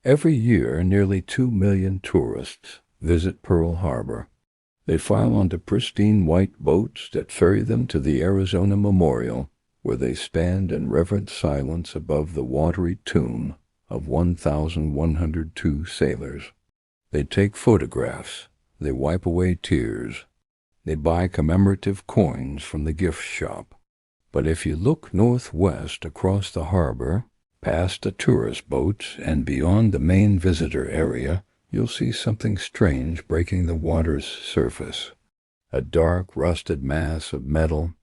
Every year, nearly 2 million tourists visit Pearl Harbor. They file onto pristine white boats that ferry them to the Arizona Memorial, where they stand in reverent silence above the watery tomb of 1,102 sailors. They take photographs. They wipe away tears. They buy commemorative coins from the gift shop. But if you look northwest across the harbor, past the tourist boats and beyond the main visitor area, you'll see something strange breaking the water's surface. A dark, rusted mass of metal,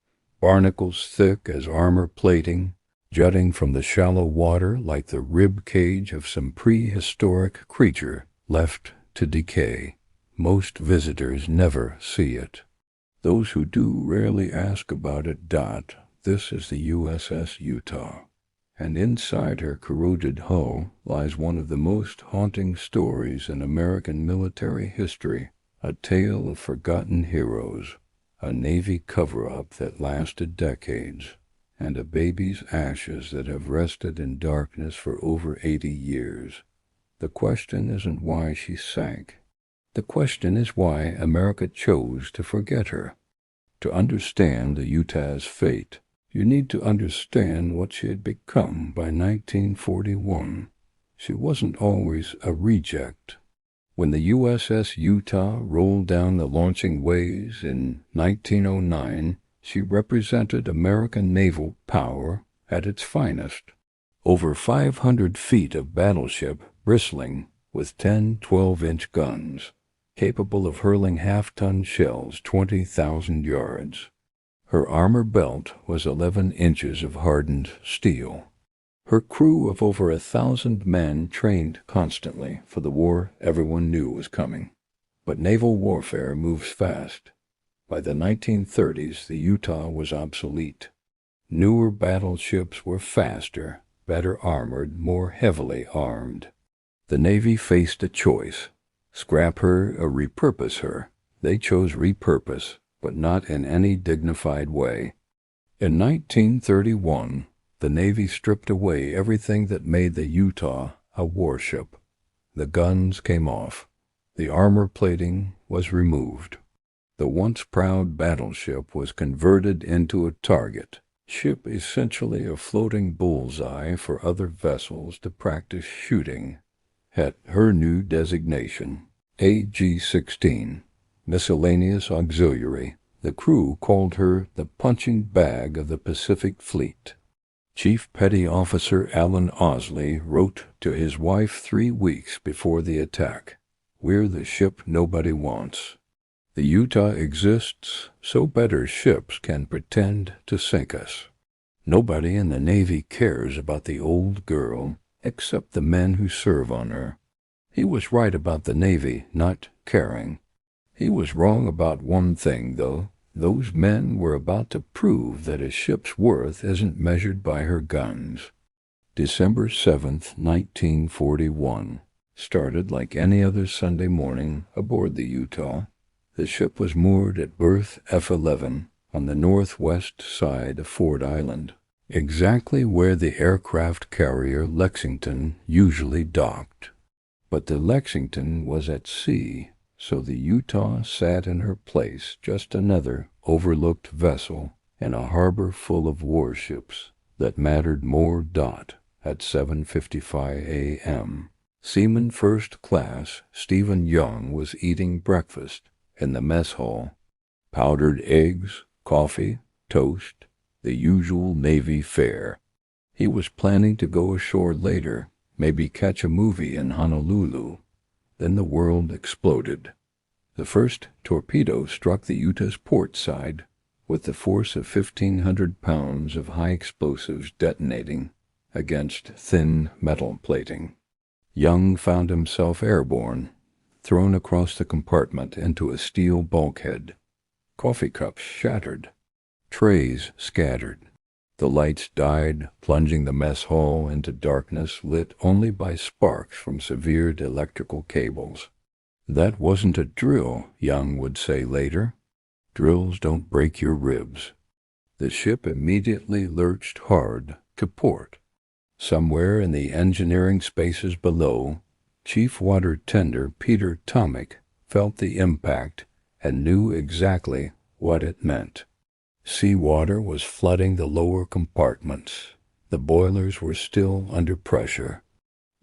barnacles thick as armor plating, jutting from the shallow water like the rib cage of some prehistoric creature left to decay. Most visitors never see it. Those who do rarely ask about it. This is the USS Utah, and inside her corroded hull lies one of the most haunting stories in American military history, a tale of forgotten heroes, a Navy cover-up that lasted decades, and a baby's ashes that have rested in darkness for over 80 years. The question isn't why she sank. The question is why America chose to forget her. To understand the Utah's fate, you need to understand what she had become by 1941. She wasn't always a reject. When the USS Utah rolled down the launching ways in 1909, she represented American naval power at its finest. Over 500 feet of battleship bristling with 10 12-inch guns, capable of hurling half-ton shells 20,000 yards. Her armor belt was 11 inches of hardened steel. Her crew of over 1,000 men trained constantly for the war everyone knew was coming. But naval warfare moves fast. By the 1930s, the Utah was obsolete. Newer battleships were faster, better armored, more heavily armed. The Navy faced a choice: scrap her or repurpose her. They chose repurpose, but not in any dignified way. In 1931, the Navy stripped away everything that made the Utah a warship. The guns came off. The armor plating was removed. The once proud battleship was converted into a target ship, essentially a floating bullseye for other vessels to practice shooting. At her new designation, AG-16, Miscellaneous Auxiliary, the crew called her the punching bag of the Pacific Fleet. Chief Petty Officer Alan Osley wrote to his wife 3 weeks before the attack, "We're the ship nobody wants. The Utah exists so better ships can pretend to sink us. Nobody in the Navy cares about the old girl except the men who serve on her." He was right about the Navy not caring. He was wrong about one thing, though. Those men were about to prove that a ship's worth isn't measured by her guns. December 7th, 1941, started like any other Sunday morning aboard the Utah. The ship was moored at berth F11 on the northwest side of Ford Island, exactly where the aircraft carrier Lexington usually docked. But the Lexington was at sea, so the Utah sat in her place, just another overlooked vessel in a harbor full of warships that mattered more. At 7:55 a.m., Seaman First Class Stephen Young was eating breakfast in the mess hall. Powdered eggs, coffee, toast, the usual Navy fare. He was planning to go ashore later, maybe catch a movie in Honolulu. Then the world exploded. The first torpedo struck the Utah's port side, with the force of 1,500 pounds of high explosives detonating against thin metal plating. Young found himself airborne, thrown across the compartment into a steel bulkhead. Coffee cups shattered. Trays scattered. The lights died, plunging the mess hall into darkness lit only by sparks from severed electrical cables. That wasn't a drill, Young would say later. Drills don't break your ribs. The ship immediately lurched hard to port. Somewhere in the engineering spaces below, Chief Water Tender Peter Tomick felt the impact and knew exactly what it meant. Seawater was flooding the lower compartments. The boilers were still under pressure.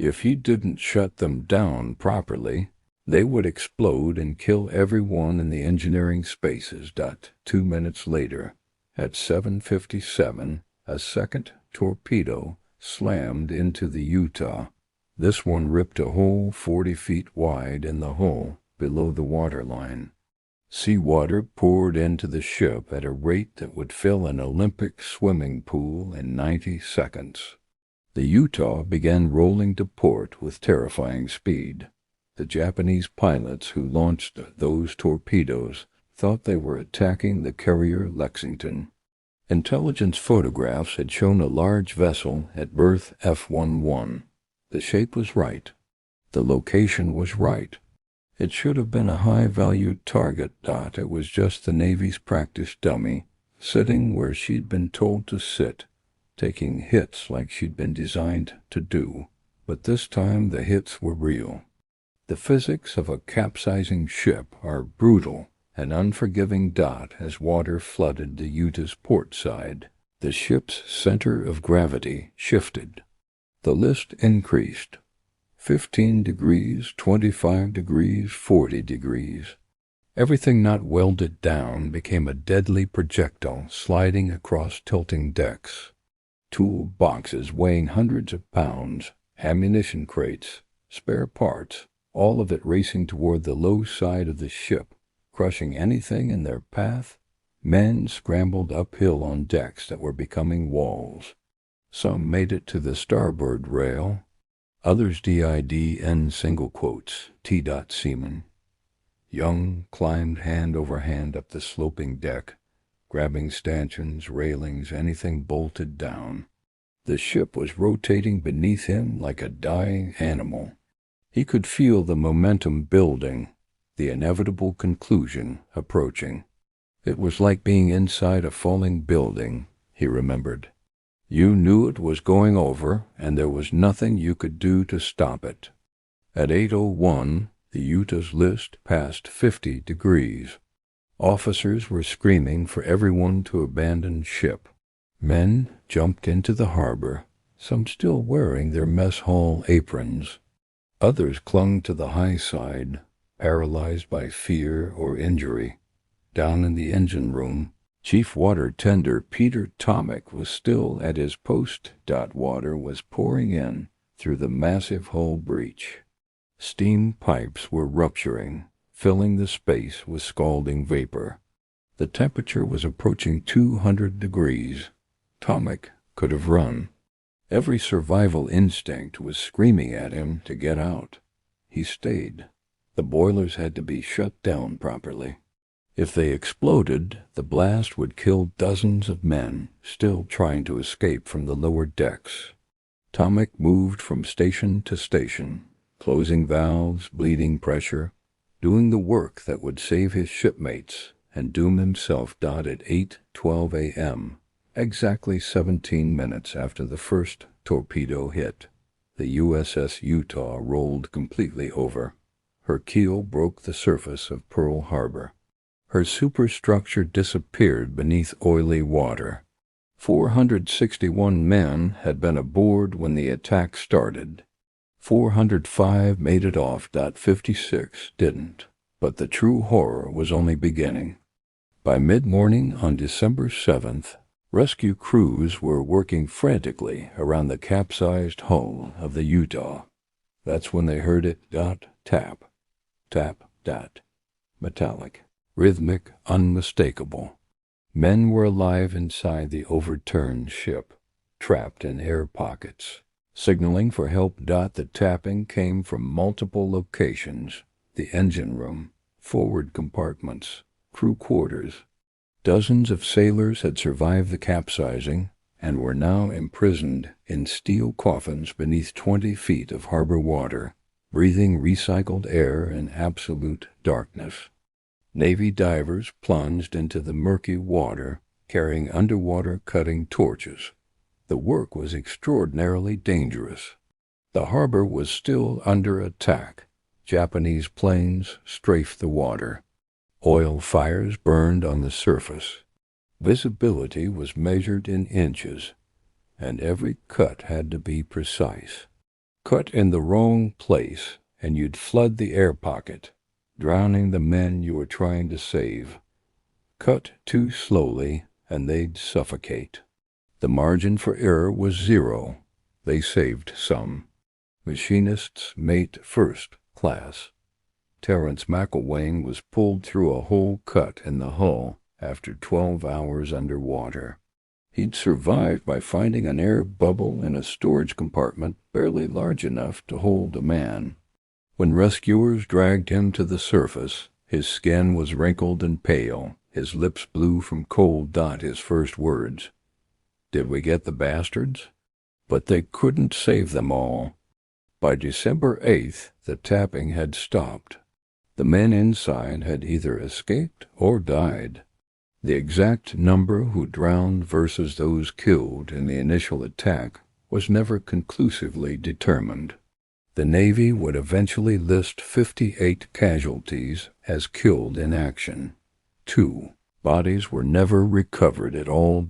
If he didn't shut them down properly, they would explode and kill everyone in the engineering spaces. 2 minutes later, at 7:57, a second torpedo slammed into the Utah. This one ripped a hole 40 feet wide in the hull below the waterline. Seawater poured into the ship at a rate that would fill an Olympic swimming pool in 90 seconds. The Utah began rolling to port with terrifying speed. The Japanese pilots who launched those torpedoes thought they were attacking the carrier Lexington. Intelligence photographs had shown a large vessel at berth F11. The shape was right. The location was right. It should have been a high-valued target. It was just the Navy's practice dummy, sitting where she'd been told to sit, taking hits like she'd been designed to do. But this time the hits were real. The physics of a capsizing ship are brutal and unforgiving. As water flooded the Utah's port side, the ship's center of gravity shifted. The list increased. 15 degrees, 25 degrees, 40 degrees. Everything not welded down became a deadly projectile sliding across tilting decks. Tool boxes weighing hundreds of pounds, ammunition crates, spare parts, all of it racing toward the low side of the ship, crushing anything in their path. Men scrambled uphill on decks that were becoming walls. Some made it to the starboard rail. Others did in single quotes, T. Seaman. Young climbed hand over hand up the sloping deck, grabbing stanchions, railings, anything bolted down. The ship was rotating beneath him like a dying animal. He could feel the momentum building, the inevitable conclusion approaching. It was like being inside a falling building, he remembered. You knew it was going over, and there was nothing you could do to stop it. At 8:01, the Utah's list passed 50 degrees. Officers were screaming for everyone to abandon ship. Men jumped into the harbor, some still wearing their mess hall aprons. Others clung to the high side, paralyzed by fear or injury. Down in the engine room, Chief Water Tender Peter Tomick was still at his post. Water was pouring in through the massive hull breach. Steam pipes were rupturing, filling the space with scalding vapor. The temperature was approaching 200 degrees. Tomick could have run. Every survival instinct was screaming at him to get out. He stayed. The boilers had to be shut down properly. If they exploded, the blast would kill dozens of men still trying to escape from the lower decks. Tomick moved from station to station, closing valves, bleeding pressure, doing the work that would save his shipmates and doom himself. At 8:12 a.m., exactly 17 minutes after the first torpedo hit, the USS Utah rolled completely over. Her keel broke the surface of Pearl Harbor. Her superstructure disappeared beneath oily water. 461 men had been aboard when the attack started. 405 made it off. 56 didn't. But the true horror was only beginning. By mid-morning on December 7th, rescue crews were working frantically around the capsized hull of the Utah. That's when they heard it. Tap, tap, metallic, rhythmic, unmistakable. Men were alive inside the overturned ship, trapped in air pockets, signaling for help. The tapping came from multiple locations: the engine room, forward compartments, crew quarters. Dozens of sailors had survived the capsizing and were now imprisoned in steel coffins beneath 20 feet of harbor water, breathing recycled air in absolute darkness. Navy divers plunged into the murky water, carrying underwater cutting torches. The work was extraordinarily dangerous. The harbor was still under attack. Japanese planes strafed the water. Oil fires burned on the surface. Visibility was measured in inches, and every cut had to be precise. Cut in the wrong place, and you'd flood the air pocket, drowning the men you were trying to save. Cut too slowly, and they'd suffocate. The margin for error was zero. They saved some. Machinists mate first class. Terence McElwain was pulled through a whole cut in the hull after 12 hours underwater. He'd survived by finding an air bubble in a storage compartment barely large enough to hold a man. When rescuers dragged him to the surface, his skin was wrinkled and pale, his lips blue from cold. His first words, "Did we get the bastards?" But they couldn't save them all. By December 8th, the tapping had stopped. The men inside had either escaped or died. The exact number who drowned versus those killed in the initial attack was never conclusively determined. The Navy would eventually list 58 casualties as killed in action. 2 bodies were never recovered at all.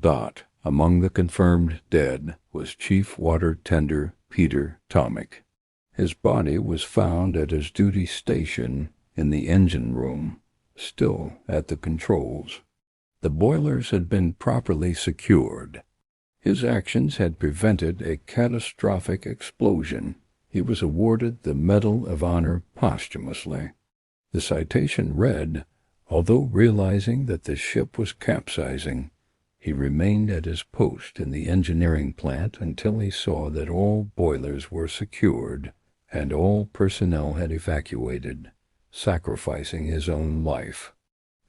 Among the confirmed dead was Chief Water Tender Peter Tomick. His body was found at his duty station in the engine room, still at the controls. The boilers had been properly secured. His actions had prevented a catastrophic explosion. He was awarded the Medal of Honor posthumously. The citation read, "Although realizing that the ship was capsizing, he remained at his post in the engineering plant until he saw that all boilers were secured and all personnel had evacuated, sacrificing his own life."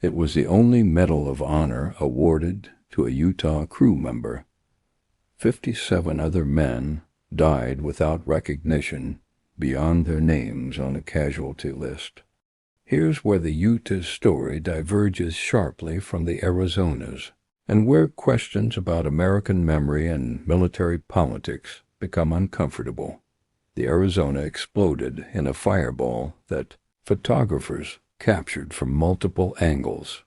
It was the only Medal of Honor awarded to a Utah crew member. 57 other men died without recognition beyond their names on a casualty list. Here's where the Utah's story diverges sharply from the Arizona's, and where questions about American memory and military politics become uncomfortable. The Arizona exploded in a fireball that photographers captured from multiple angles.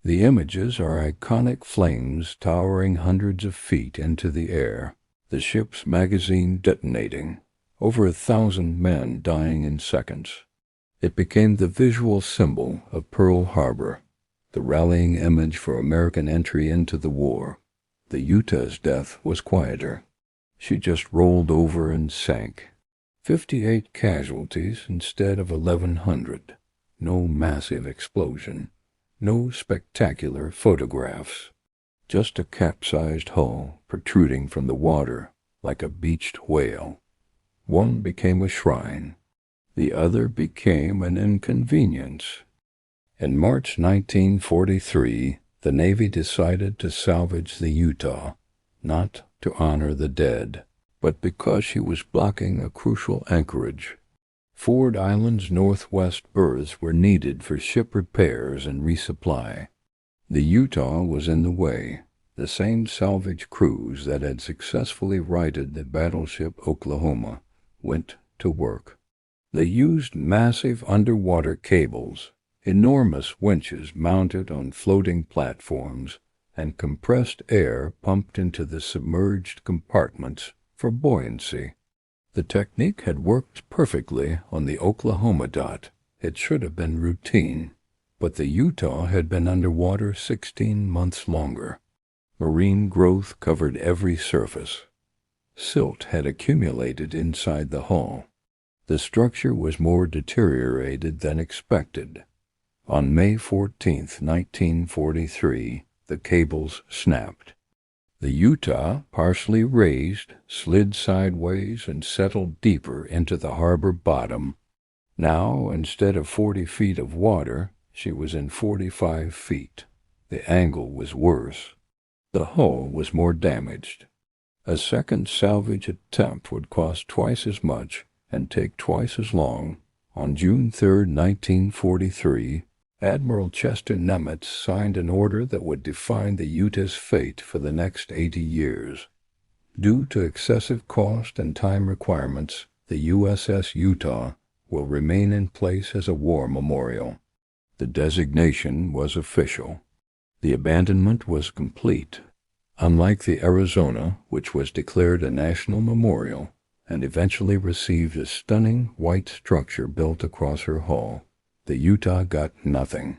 The images are iconic flames towering hundreds of feet into the air, the ship's magazine detonating, over 1,000 men dying in seconds. It became the visual symbol of Pearl Harbor, the rallying image for American entry into the war. The Utah's death was quieter. She just rolled over and sank. 58 casualties instead of 1,100. No massive explosion. No spectacular photographs. Just a capsized hull protruding from the water like a beached whale. One became a shrine. The other became an inconvenience. In March 1943, the Navy decided to salvage the Utah, not to honor the dead, but because she was blocking a crucial anchorage. Ford Island's northwest berths were needed for ship repairs and resupply. The Utah was in the way. The same salvage crews that had successfully righted the battleship Oklahoma went to work. They used massive underwater cables, enormous winches mounted on floating platforms, and compressed air pumped into the submerged compartments for buoyancy. The technique had worked perfectly on the Oklahoma. It should have been routine, but the Utah had been underwater 16 months longer. Marine growth covered every surface. Silt had accumulated inside the hull. The structure was more deteriorated than expected. On May 14, 1943, the cables snapped. The Utah, partially raised, slid sideways and settled deeper into the harbor bottom. Now, instead of 40 feet of water, she was in 45 feet. The angle was worse. The hull was more damaged. A second salvage attempt would cost twice as much and take twice as long. On June 3, 1943, Admiral Chester Nimitz signed an order that would define the Utah's fate for the next 80 years. Due to excessive cost and time requirements, the USS Utah will remain in place as a war memorial. The designation was official. The abandonment was complete. Unlike the Arizona, which was declared a national memorial and eventually received a stunning white structure built across her hull, the Utah got nothing.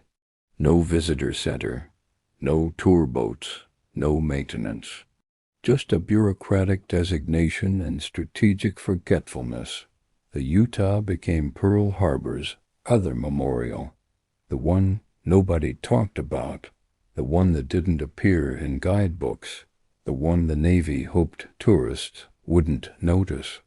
No visitor center, no tour boats, no maintenance. Just a bureaucratic designation and strategic forgetfulness. The Utah became Pearl Harbor's other memorial, the one nobody talked about, the one that didn't appear in guidebooks, the one the Navy hoped tourists wouldn't notice.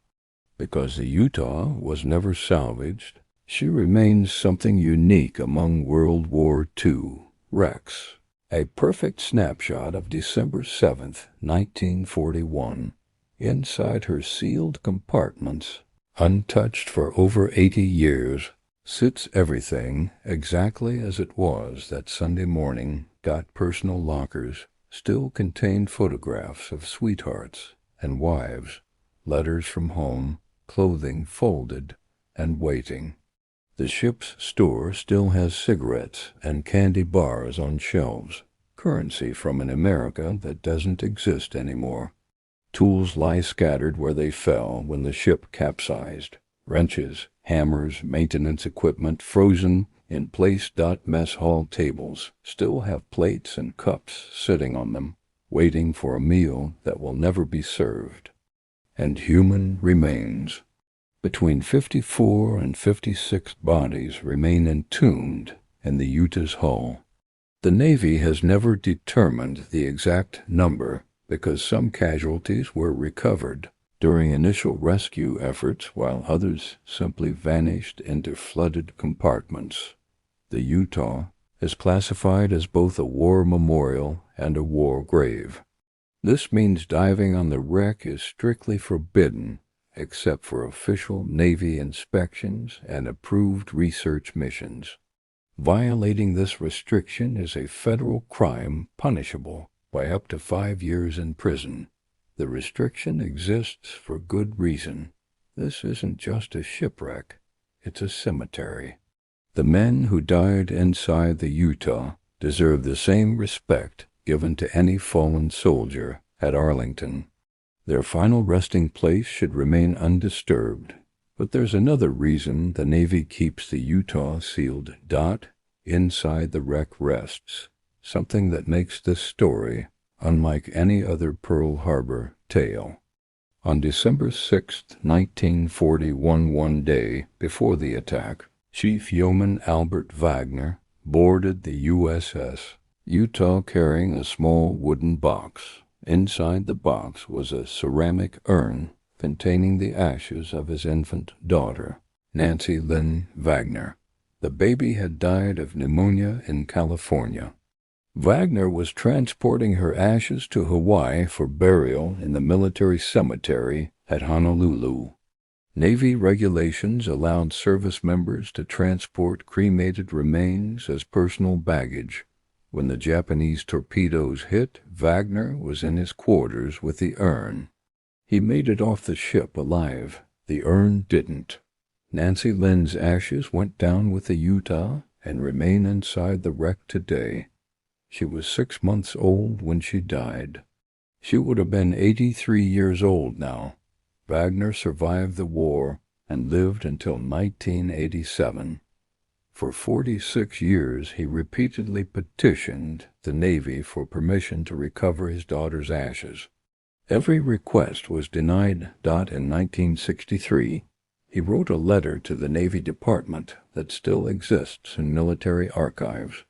Because the Utah was never salvaged, she remains something unique among World War II wrecks. A perfect snapshot of December 7th, 1941. Inside her sealed compartments, untouched for over 80 years, sits everything exactly as it was that Sunday morning. Personal lockers still contained photographs of sweethearts and wives, letters from home, clothing folded and waiting. The ship's store still has cigarettes and candy bars on shelves, currency from an America that doesn't exist anymore. Tools lie scattered where they fell when the ship capsized. Wrenches, hammers, maintenance equipment frozen in place. Mess hall tables still have plates and cups sitting on them, waiting for a meal that will never be served. And human remains. Between 54 and 56 bodies remain entombed in the Utah's hull. The Navy has never determined the exact number because some casualties were recovered during initial rescue efforts while others simply vanished into flooded compartments. The Utah is classified as both a war memorial and a war grave. This means diving on the wreck is strictly forbidden except for official Navy inspections and approved research missions. Violating this restriction is a federal crime punishable by up to 5 years in prison. The restriction exists for good reason. This isn't just a shipwreck, it's a cemetery. The men who died inside the Utah deserve the same respect given to any fallen soldier at Arlington. Their final resting place should remain undisturbed. But there's another reason the Navy keeps the Utah sealed. Inside the wreck rests, something that makes this story unlike any other Pearl Harbor tale. On December 6, 1941, one day before the attack, Chief Yeoman Albert Wagner boarded the USS Utah carrying a small wooden box. Inside the box was a ceramic urn containing the ashes of his infant daughter, Nancy Lynn Wagner. The baby had died of pneumonia in California. Wagner was transporting her ashes to Hawaii for burial in the military cemetery at Honolulu. Navy regulations allowed service members to transport cremated remains as personal baggage. When the Japanese torpedoes hit, Wagner was in his quarters with the urn. He made it off the ship alive. The urn didn't. Nancy Lynn's ashes went down with the Utah and remain inside the wreck today. She was 6 months old when she died. She would have been 83 years old now. Wagner survived the war and lived until 1987. For 46 years, he repeatedly petitioned the Navy for permission to recover his daughter's ashes. Every request was denied. In 1963, he wrote a letter to the Navy Department that still exists in military archives.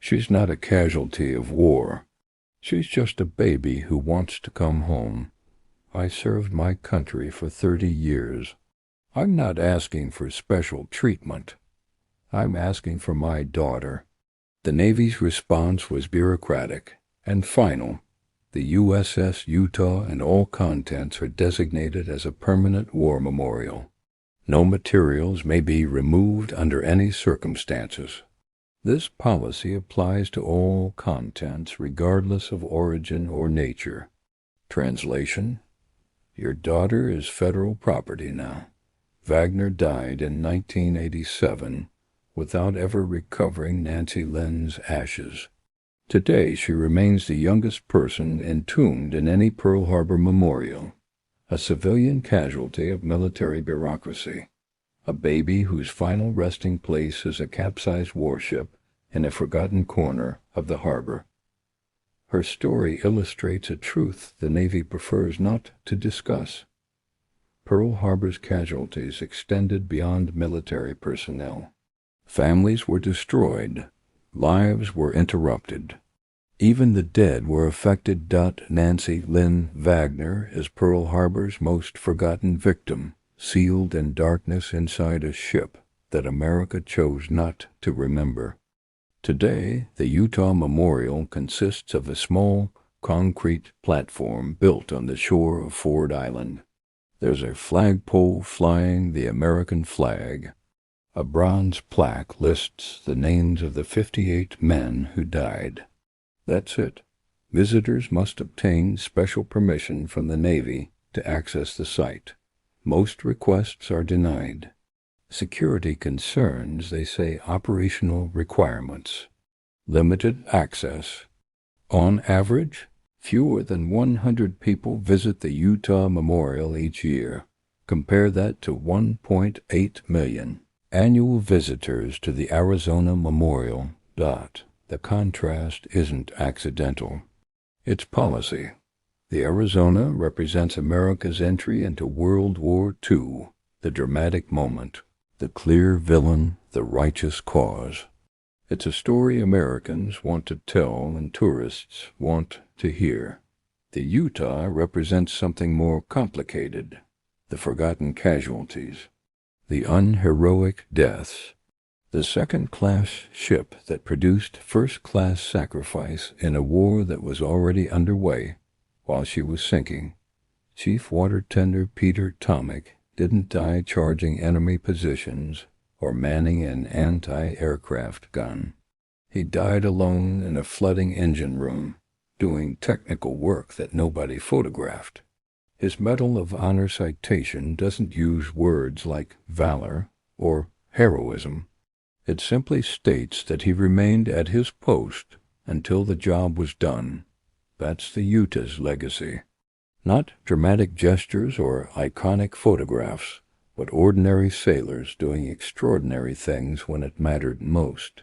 She's not a casualty of war. She's just a baby who wants to come home. I served my country for 30 years. I'm not asking for special treatment. I'm asking for my daughter. The Navy's response was bureaucratic and final. The USS Utah and all contents are designated as a permanent war memorial. No materials may be removed under any circumstances. This policy applies to all contents regardless of origin or nature. Translation: your daughter is federal property now. Wagner died in 1987 without ever recovering Nancy Lynn's ashes. Today she remains the youngest person entombed in any Pearl Harbor memorial, a civilian casualty of military bureaucracy, a baby whose final resting place is a capsized warship in a forgotten corner of the harbor. Her story illustrates a truth the Navy prefers not to discuss. Pearl Harbor's casualties extended beyond military personnel. Families were destroyed. Lives were interrupted. Even the dead were affected. Nancy Lynn Wagner is Pearl Harbor's most forgotten victim, sealed in darkness inside a ship that America chose not to remember. Today, the Utah Memorial consists of a small, concrete platform built on the shore of Ford Island. There's a flagpole flying the American flag. A bronze plaque lists the names of the 58 men who died. That's it. Visitors must obtain special permission from the Navy to access the site. Most requests are denied. Security concerns, they say operational requirements. Limited access. On average, fewer than 100 people visit the Utah Memorial each year. Compare that to 1.8 million annual visitors to the Arizona Memorial. The contrast isn't accidental. It's policy. The Arizona represents America's entry into World War II, the dramatic moment, the clear villain, the righteous cause. It's a story Americans want to tell and tourists want to hear. The Utah represents something more complicated, the forgotten casualties, the unheroic deaths, the second-class ship that produced first-class sacrifice in a war that was already underway while she was sinking. Chief Water Tender Peter Tomick didn't die charging enemy positions or manning an anti-aircraft gun. He died alone in a flooding engine room, doing technical work that nobody photographed. His Medal of Honor citation doesn't use words like valor or heroism. It simply states that he remained at his post until the job was done. That's the Utah's legacy. Not dramatic gestures or iconic photographs, but ordinary sailors doing extraordinary things when it mattered most.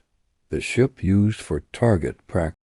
The ship used for target practice